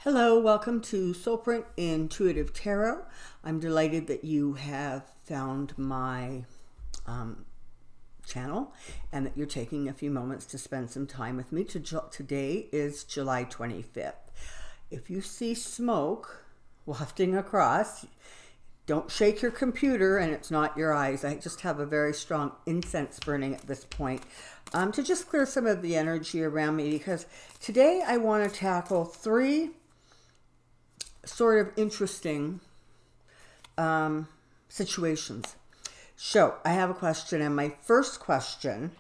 Hello, welcome to Soulprint Intuitive Tarot. I'm delighted that you have found my channel and that you're taking a few moments to spend some time with me. Today is July 25th. If you see smoke wafting across, don't shake your computer and it's not your eyes. I just have a very strong incense burning at this point to just clear some of the energy around me, because today I want to tackle three sort of interesting situations. So I have a question, and my first question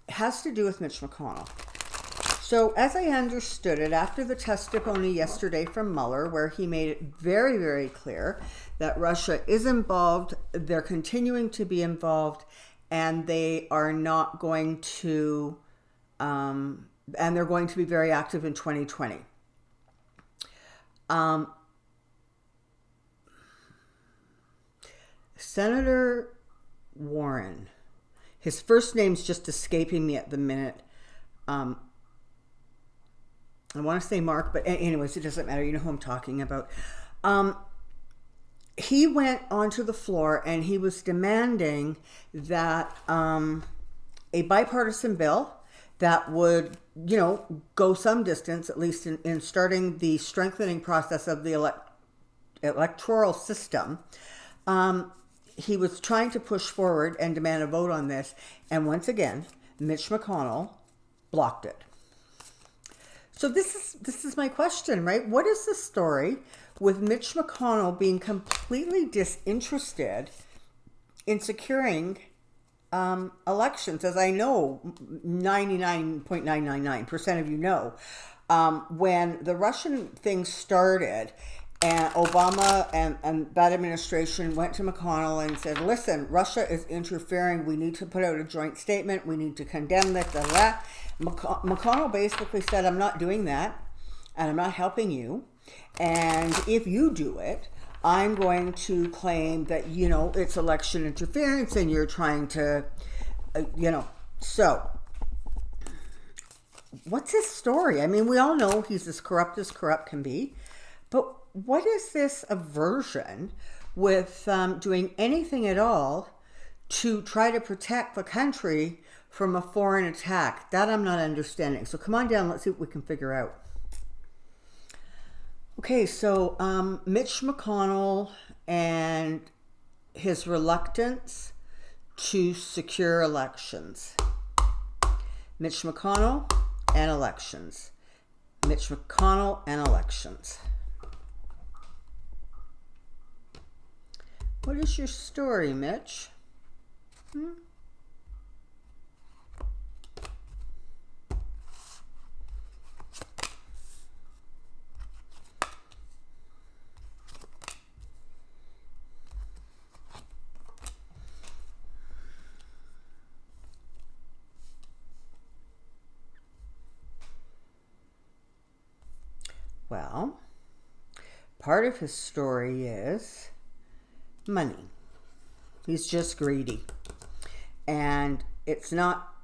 has to do with Mitch McConnell. So as I understood it, after the testimony yesterday from Mueller, where he made it very, very clear that Russia is involved, they're continuing to be involved, and they are not going to, and they're going to be very active in 2020. Senator Warren, his first name's just escaping me at the minute. I want to say Mark, but anyways, it doesn't matter. You know who I'm talking about. He went onto the floor and he was demanding that a bipartisan bill that would, go some distance, at least in starting the strengthening process of the electoral system. He was trying to push forward and demand a vote on this. And once again, Mitch McConnell blocked it. So this is my question, right? What is the story with Mitch McConnell being completely disinterested in securing elections? As I know, 99.999% of you know, when the Russian thing started, and Obama and that administration went to McConnell and said, listen, Russia is interfering. We need to put out a joint statement. We need to condemn this, blah, blah. McConnell basically said, I'm not doing that, and I'm not helping you. And if you do it, I'm going to claim that, it's election interference and you're trying to, So, what's his story? I mean, we all know he's as corrupt can be. But what is this aversion with doing anything at all to try to protect the country from a foreign attack? That I'm not understanding. So come on down, let's see what we can figure out. Okay, so Mitch McConnell and his reluctance to secure elections. Mitch McConnell and elections. Mitch McConnell and elections. What is your story, Mitch? Well, part of his story is money. He's just greedy. And it's not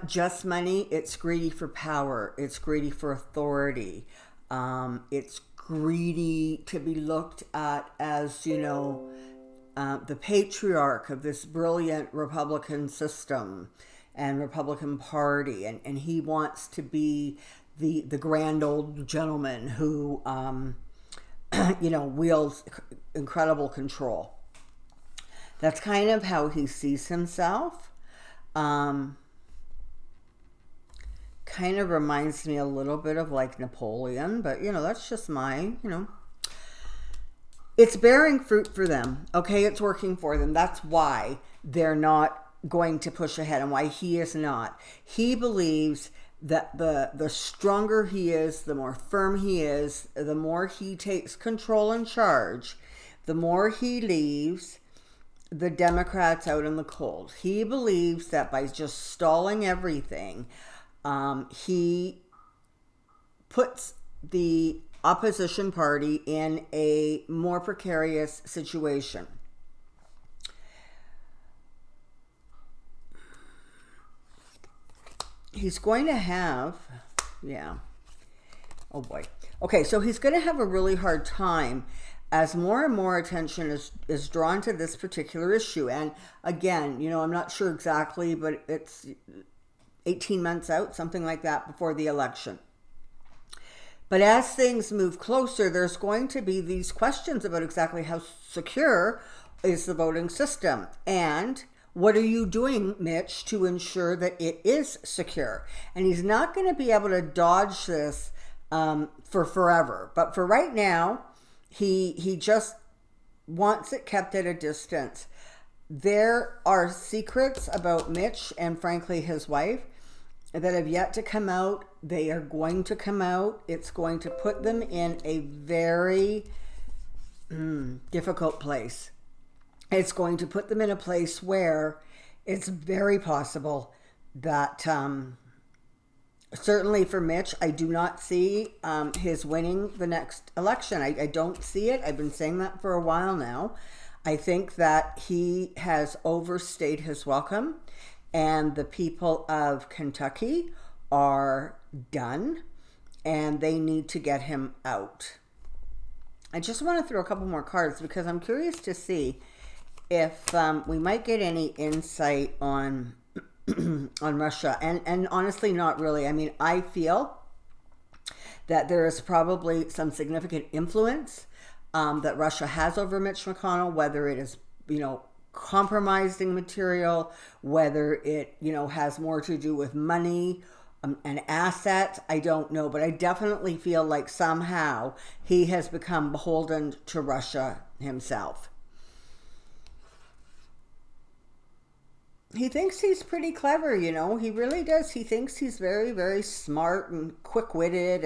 just money, it's greedy for power, it's greedy for authority. It's greedy to be looked at as, the patriarch of this brilliant Republican system and Republican Party. And he wants to be the grand old gentleman who wields incredible control. That's kind of how he sees himself. Kind of reminds me a little bit of like Napoleon, but that's just my, it's bearing fruit for them. Okay, it's working for them. That's why they're not going to push ahead and why he is not. He believes that the stronger he is, the more firm he is, the more he takes control and charge, the more he leaves the Democrats out in the cold. He believes that by just stalling everything, he puts the opposition party in a more precarious situation. He's going to have, Oh boy. Okay, so he's going to have a really hard time as more and more attention is drawn to this particular issue. And again, you know, I'm not sure exactly, but it's 18 months out, something like that, before the election. But as things move closer, there's going to be these questions about exactly how secure is the voting system, and what are you doing, Mitch, to ensure that it is secure? And he's not going to be able to dodge this for forever. But for right now, he just wants it kept at a distance. There are secrets about Mitch and, frankly, his wife that have yet to come out. They are going to come out. It's going to put them in a very difficult place. It's going to put them in a place where it's very possible that, certainly for Mitch, I do not see his winning the next election. I don't see it. I've been saying that for a while now. I think that he has overstayed his welcome, and the people of Kentucky are done, and they need to get him out. I just want to throw a couple more cards because I'm curious to see if we might get any insight on on Russia. And honestly, not really. I mean, I feel that there is probably some significant influence that Russia has over Mitch McConnell, whether it is, you know, compromising material, whether it, you know, has more to do with money and assets. I don't know, but I definitely feel like somehow he has become beholden to Russia himself. He thinks he's pretty clever, you know, he really does. He thinks he's very, very smart and quick-witted,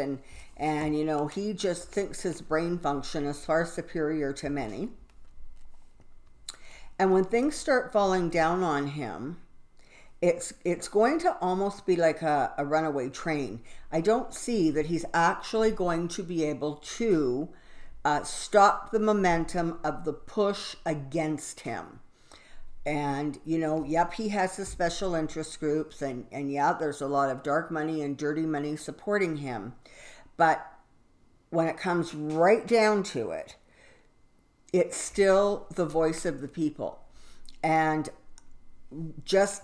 and you know, he just thinks his brain function is far superior to many. And when things start falling down on him, it's going to almost be like a runaway train. I don't see that he's actually going to be able to stop the momentum of the push against him. And, you know, yep, he has the special interest groups, and yeah, there's a lot of dark money and dirty money supporting him. But when it comes right down to it, it's still the voice of the people. And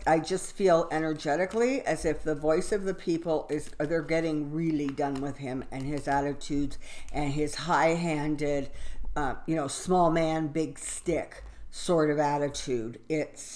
I just feel energetically as if the voice of the people they're getting really done with him and his attitudes and his high-handed, you know, small man, big stick sort of attitude. It's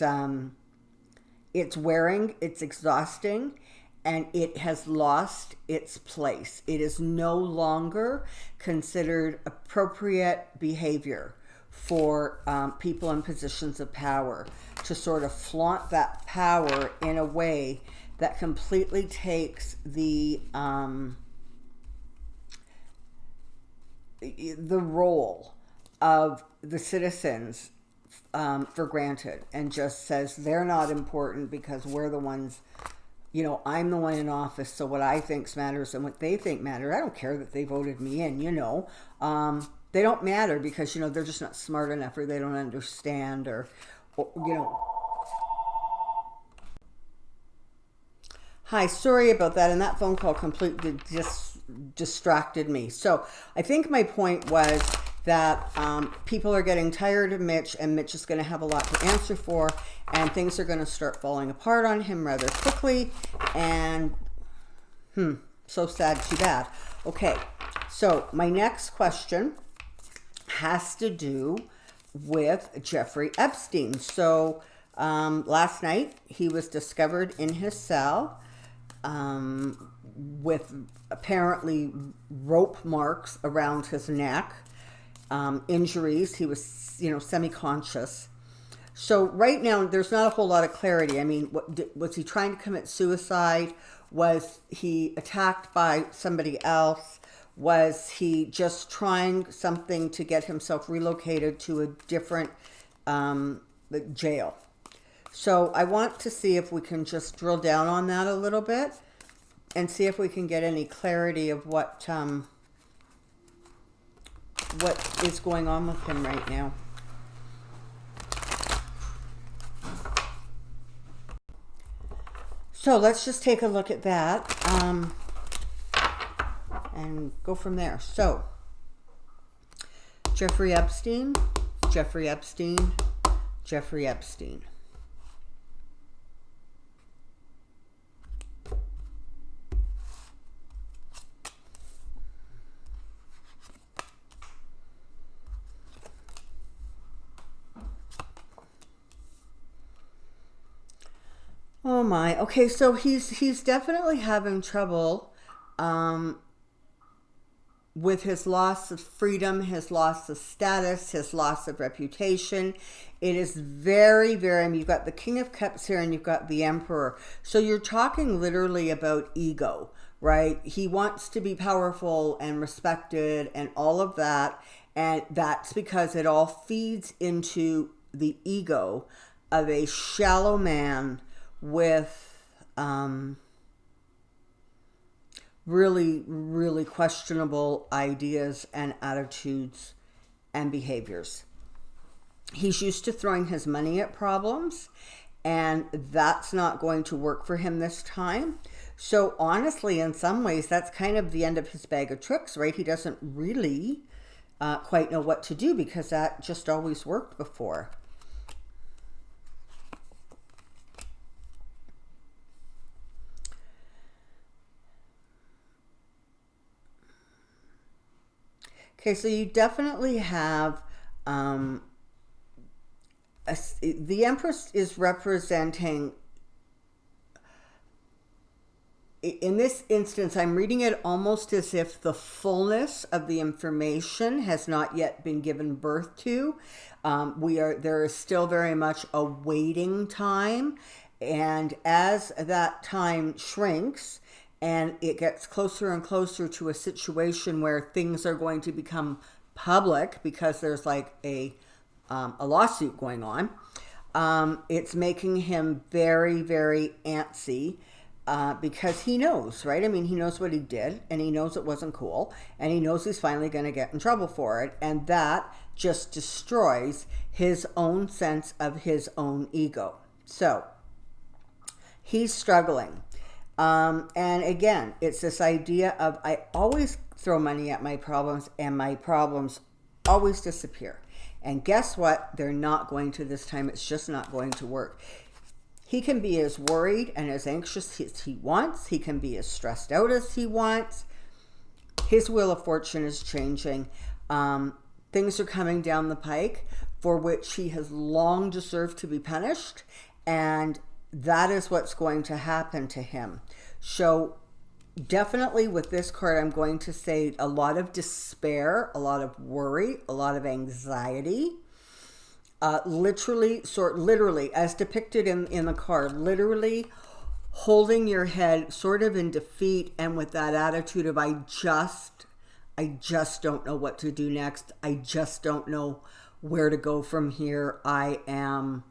wearing, it's exhausting, and it has lost its place. It is no longer considered appropriate behavior for people in positions of power to sort of flaunt that power in a way that completely takes the role of the citizens for granted, and just says they're not important because we're the ones, you know, I'm the one in office, so what I think matters and what they think matters. I don't care that they voted me in, you know. They don't matter because, you know, they're just not smart enough, or they don't understand, or you know. Hi, sorry about that, and that phone call completely just distracted me. So I think my point was that people are getting tired of Mitch, and Mitch is going to have a lot to answer for, and things are going to start falling apart on him rather quickly, and so sad, too bad. Okay, so my next question has to do with Jeffrey Epstein. So last night he was discovered in his cell with apparently rope marks around his neck, injuries. He was, you know, semi-conscious. So right now there's not a whole lot of clarity. I mean, was he trying to commit suicide? Was he attacked by somebody else? Was he just trying something to get himself relocated to a different jail? So I want to see if we can just drill down on that a little bit and see if we can get any clarity of what is going on with him right now. So let's just take a look at that. and go from there. So, Jeffrey Epstein, Jeffrey Epstein, Jeffrey Epstein. Oh my. Okay, so he's definitely having trouble with his loss of freedom, his loss of status, his loss of reputation. It is very, very, I mean, you've got the King of Cups here and you've got the Emperor. So you're talking literally about ego, right? He wants to be powerful and respected and all of that. And that's because it all feeds into the ego of a shallow man with really, really questionable ideas and attitudes and behaviors. He's used to throwing his money at problems, and that's not going to work for him this time. So honestly, in some ways, that's kind of the end of his bag of tricks, right? He doesn't really quite know what to do because that just always worked before. Okay, so you definitely have the Empress is representing, in this instance, I'm reading it almost as if the fullness of the information has not yet been given birth to. There is still very much a waiting time, and as that time shrinks, and it gets closer and closer to a situation where things are going to become public because there's like a lawsuit going on. It's making him very, very antsy because he knows, right? I mean, he knows what he did and he knows it wasn't cool and he knows he's finally going to get in trouble for it. And that just destroys his own sense of his own ego. So he's struggling. And again, it's this idea of I always throw money at my problems and my problems always disappear. And guess what? They're not going to this time. It's just not going to work. He can be as worried and as anxious as he wants. He can be as stressed out as he wants. His wheel of fortune is changing. Things are coming down the pike for which he has long deserved to be punished. And that is what's going to happen to him. So definitely with this card, I'm going to say a lot of despair, a lot of worry, a lot of anxiety. Literally, as depicted in the card, literally holding your head sort of in defeat and with that attitude of I just don't know what to do next. I just don't know where to go from here. I am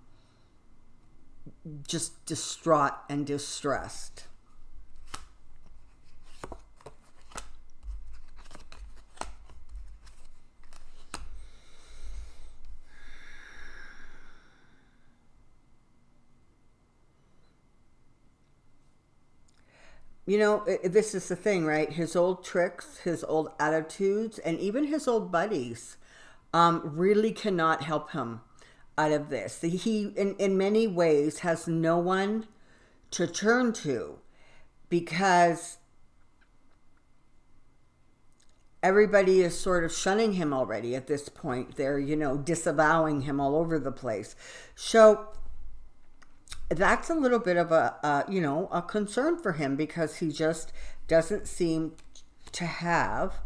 just distraught and distressed. You know, this is the thing, right? His old tricks, his old attitudes, and even his old buddies really cannot help him out of this. He, in many ways, has no one to turn to because everybody is sort of shunning him already at this point. They're, disavowing him all over the place. So that's a little bit of a concern for him because he just doesn't seem to have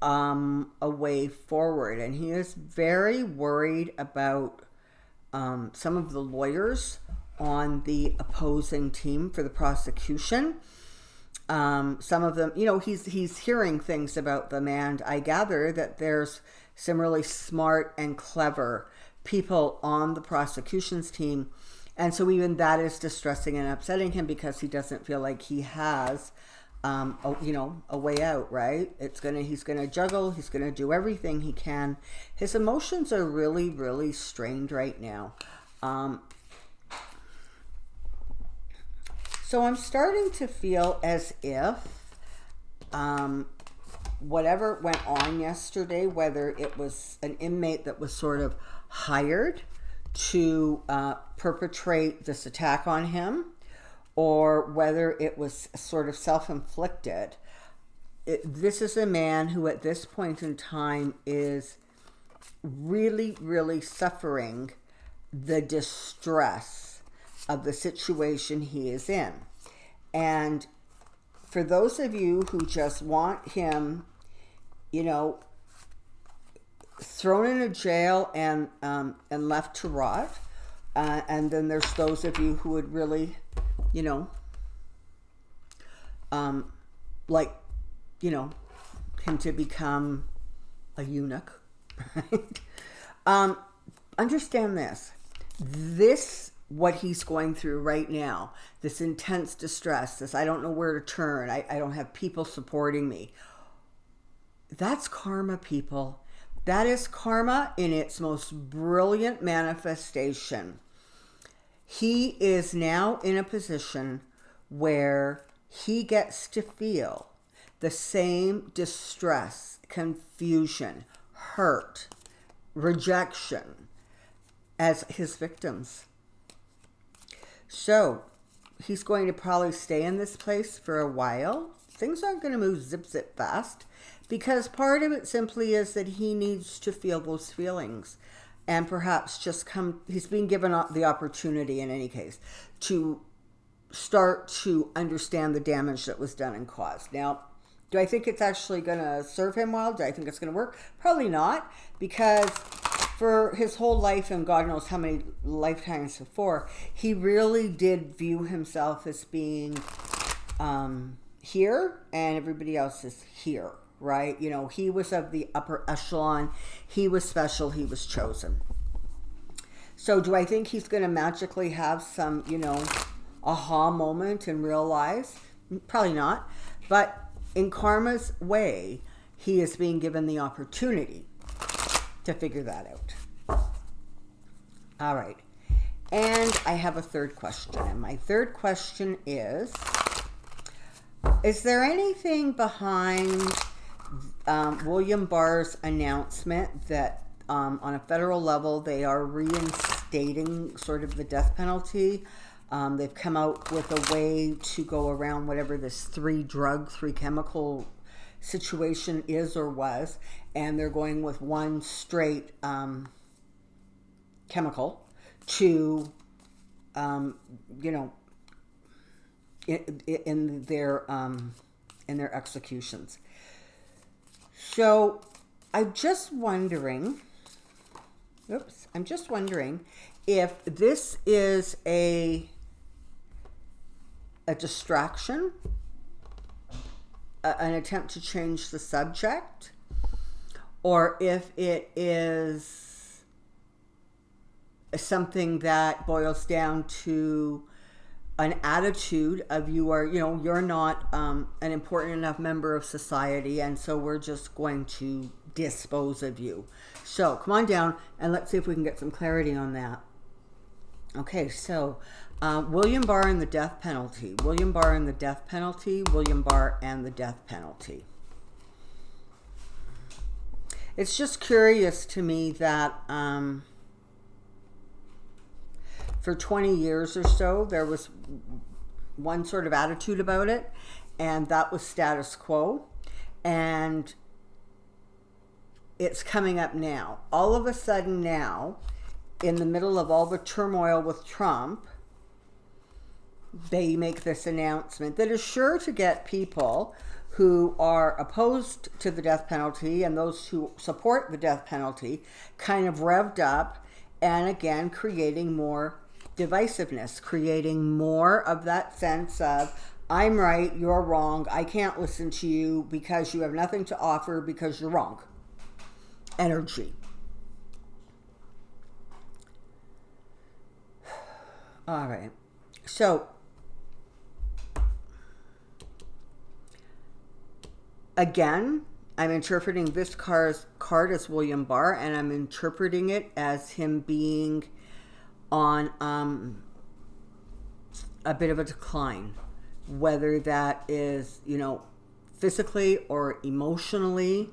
a way forward. And he is very worried about some of the lawyers on the opposing team for the prosecution. Some of them, he's hearing things about them, and I gather that there's some really smart and clever people on the prosecution's team. And so even that is distressing and upsetting him because he doesn't feel like he has a way out, right? He's gonna juggle, he's gonna do everything he can. His emotions are really, really strained right now. So I'm starting to feel as if whatever went on yesterday, whether it was an inmate that was sort of hired to perpetrate this attack on him, or whether it was sort of self-inflicted, this is a man who at this point in time is really, really suffering the distress of the situation he is in. And for those of you who just want him, you know, thrown in a jail and left to rot, and then there's those of you who would really, you know, like, you know, him to become a eunuch, right? Understand this, what he's going through right now, this intense distress, this I don't know where to turn, I don't have people supporting me. That's karma, people. That is karma in its most brilliant manifestation. He is now in a position where he gets to feel the same distress, confusion, hurt, rejection as his victims. So he's going to probably stay in this place for a while. Things aren't going to move zip fast, because part of it simply is that he needs to feel those feelings and perhaps he's being given the opportunity in any case to start to understand the damage that was done and caused. Now, do I think it's actually going to serve him well? Do I think it's going to work? Probably not, because for his whole life, and God knows how many lifetimes before, he really did view himself as being here and everybody else is here, right? You know, he was of the upper echelon. He was special. He was chosen. So do I think he's going to magically have some, you know, aha moment and realize? Probably not. But in karma's way, he is being given the opportunity to figure that out. All right. And I have a third question. And my third question is there anything behind William Barr's announcement that on a federal level they are reinstating sort of the death penalty? They've come out with a way to go around whatever this three chemical situation is or was, and they're going with one straight chemical to, you know, in their executions. So I'm just wondering if this is a distraction, an attempt to change the subject, or if it is something that boils down to an attitude of you're not an important enough member of society, and so we're just going to dispose of you. So come on down and let's see if we can get some clarity on that. Okay, so William Barr and the death penalty. William Barr and the death penalty. William Barr and the death penalty. It's just curious to me that for 20 years or so, there was one sort of attitude about it, and that was status quo. And it's coming up now. All of a sudden now, in the middle of all the turmoil with Trump, they make this announcement that is sure to get people who are opposed to the death penalty and those who support the death penalty kind of revved up, and again creating more divisiveness, creating more of that sense of I'm right, you're wrong, I can't listen to you because you have nothing to offer because you're wrong energy. All right, so again, I'm interpreting this card as William Barr, and I'm interpreting it as him being on a bit of a decline, whether that is, physically or emotionally,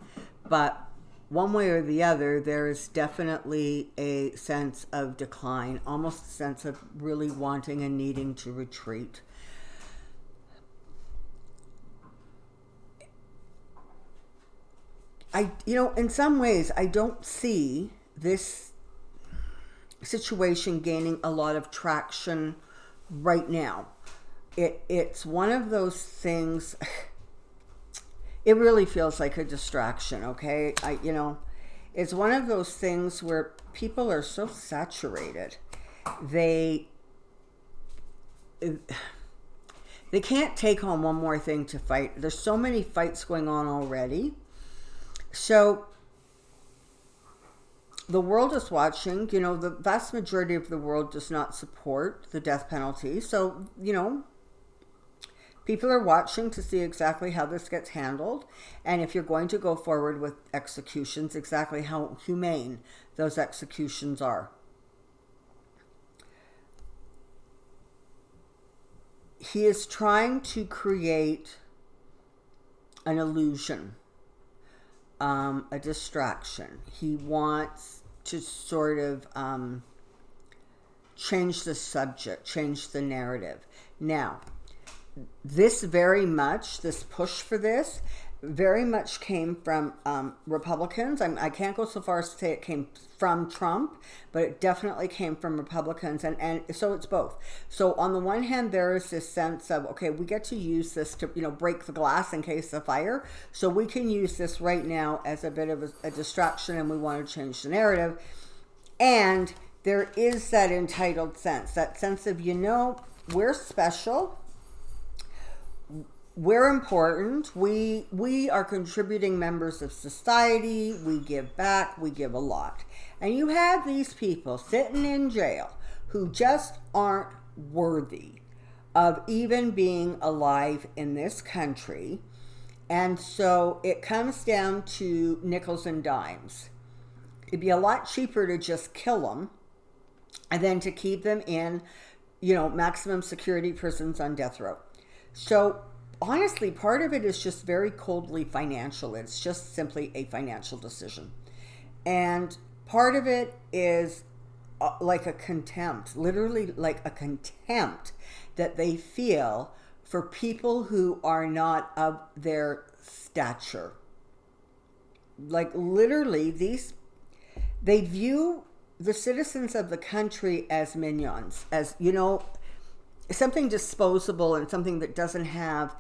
but one way or the other, there is definitely a sense of decline, almost a sense of really wanting and needing to retreat. In some ways, I don't see this situation gaining a lot of traction right now. It's one of those things. It really feels like a distraction, okay? It's one of those things where people are so saturated. They can't take on one more thing to fight. There's so many fights going on already. So the world is watching. The vast majority of the world does not support the death penalty. So, people are watching to see exactly how this gets handled, and if you're going to go forward with executions, exactly how humane those executions are. He is trying to create an illusion, a distraction. He wants to sort of change the subject, change the narrative. Now, this push for this very much came from Republicans. I can't go so far as to say it came from Trump, but it definitely came from Republicans. And so it's both. So on the one hand, there is this sense of, okay, we get to use this to, break the glass in case of fire. So we can use this right now as a bit of a distraction, and we want to change the narrative. And there is that entitled sense, of, we're special. We're important. We are contributing members of society. We give back. We give a lot. And you have these people sitting in jail who just aren't worthy of even being alive in this country. And so it comes down to nickels and dimes. It'd be a lot cheaper to just kill them and then to keep them in, maximum security prisons on death row. So honestly, part of it is just very coldly financial. It's just simply a financial decision. And part of it is like a contempt, literally like a contempt that they feel for people who are not of their stature. Like literally they view the citizens of the country as minions, as, something disposable and something that doesn't have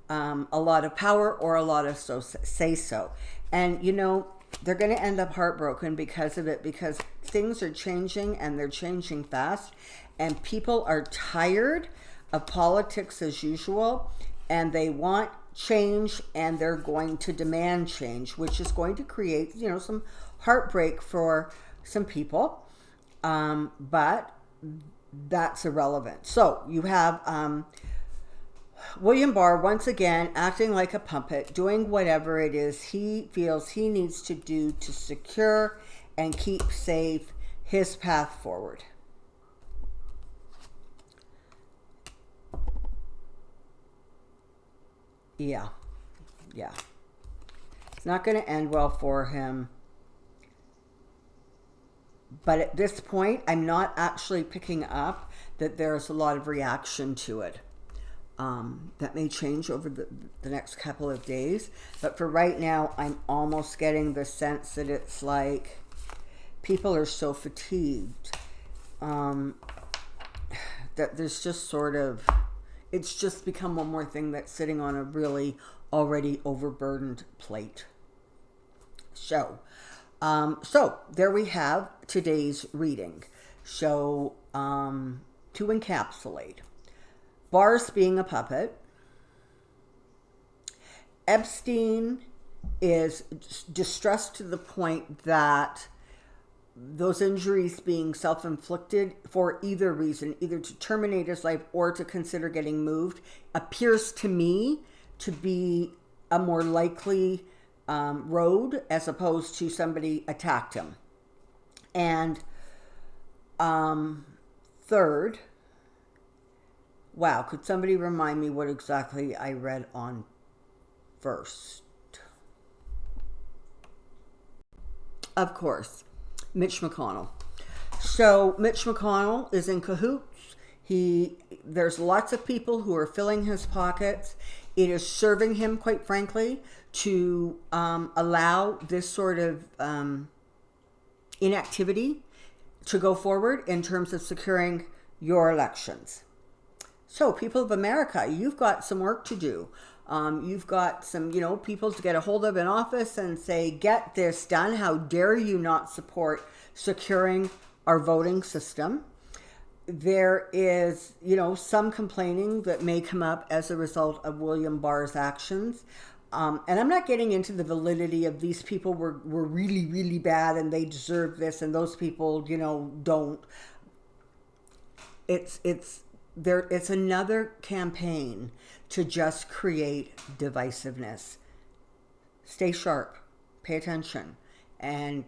a lot of power or a lot of say-so. And, they're going to end up heartbroken because of it, because things are changing and they're changing fast. And people are tired of politics as usual, and they want change, and they're going to demand change, which is going to create, some heartbreak for some people. But that's irrelevant. So you have William Barr once again acting like a puppet, doing whatever it is he feels he needs to do to secure and keep safe his path forward. Yeah. It's not going to end well for him. But at this point, I'm not actually picking up that there's a lot of reaction to it. That may change over the next couple of days. But for right now, I'm almost getting the sense that it's like people are so fatigued that there's just sort of, it's just become one more thing that's sitting on a really already overburdened plate. So there we have today's reading. So to encapsulate, Barr's being a puppet. Epstein is distressed to the point that those injuries being self-inflicted for either reason, either to terminate his life or to consider getting moved, appears to me to be a more likely road as opposed to somebody attacked him. And third, wow, could somebody remind me what exactly I read on first. Of course, Mitch McConnell. So Mitch McConnell is in cahoots. There's lots of people who are filling his pockets. It is serving him, quite frankly, to allow this sort of inactivity to go forward in terms of securing your elections. So, people of America, you've got some work to do. You've got some, people to get a hold of in office and say, get this done. How dare you not support securing our voting system? There is, some complaining that may come up as a result of William Barr's actions. And I'm not getting into the validity of these people were really, really bad and they deserve this, and those people, don't. It's another campaign to just create divisiveness. Stay sharp, pay attention, and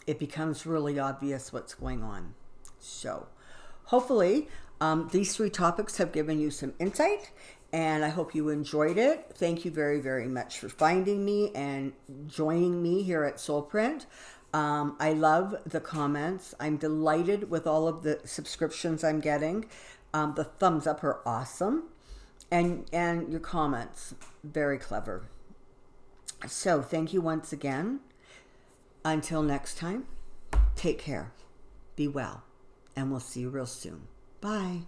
it becomes really obvious what's going on. So, hopefully, these 3 topics have given you some insight, and I hope you enjoyed it. Thank you very, very much for finding me and joining me here at Soulprint. I love the comments. I'm delighted with all of the subscriptions I'm getting. The thumbs up are awesome. And your comments, very clever. So thank you once again. Until next time, take care, be well, and we'll see you real soon. Bye.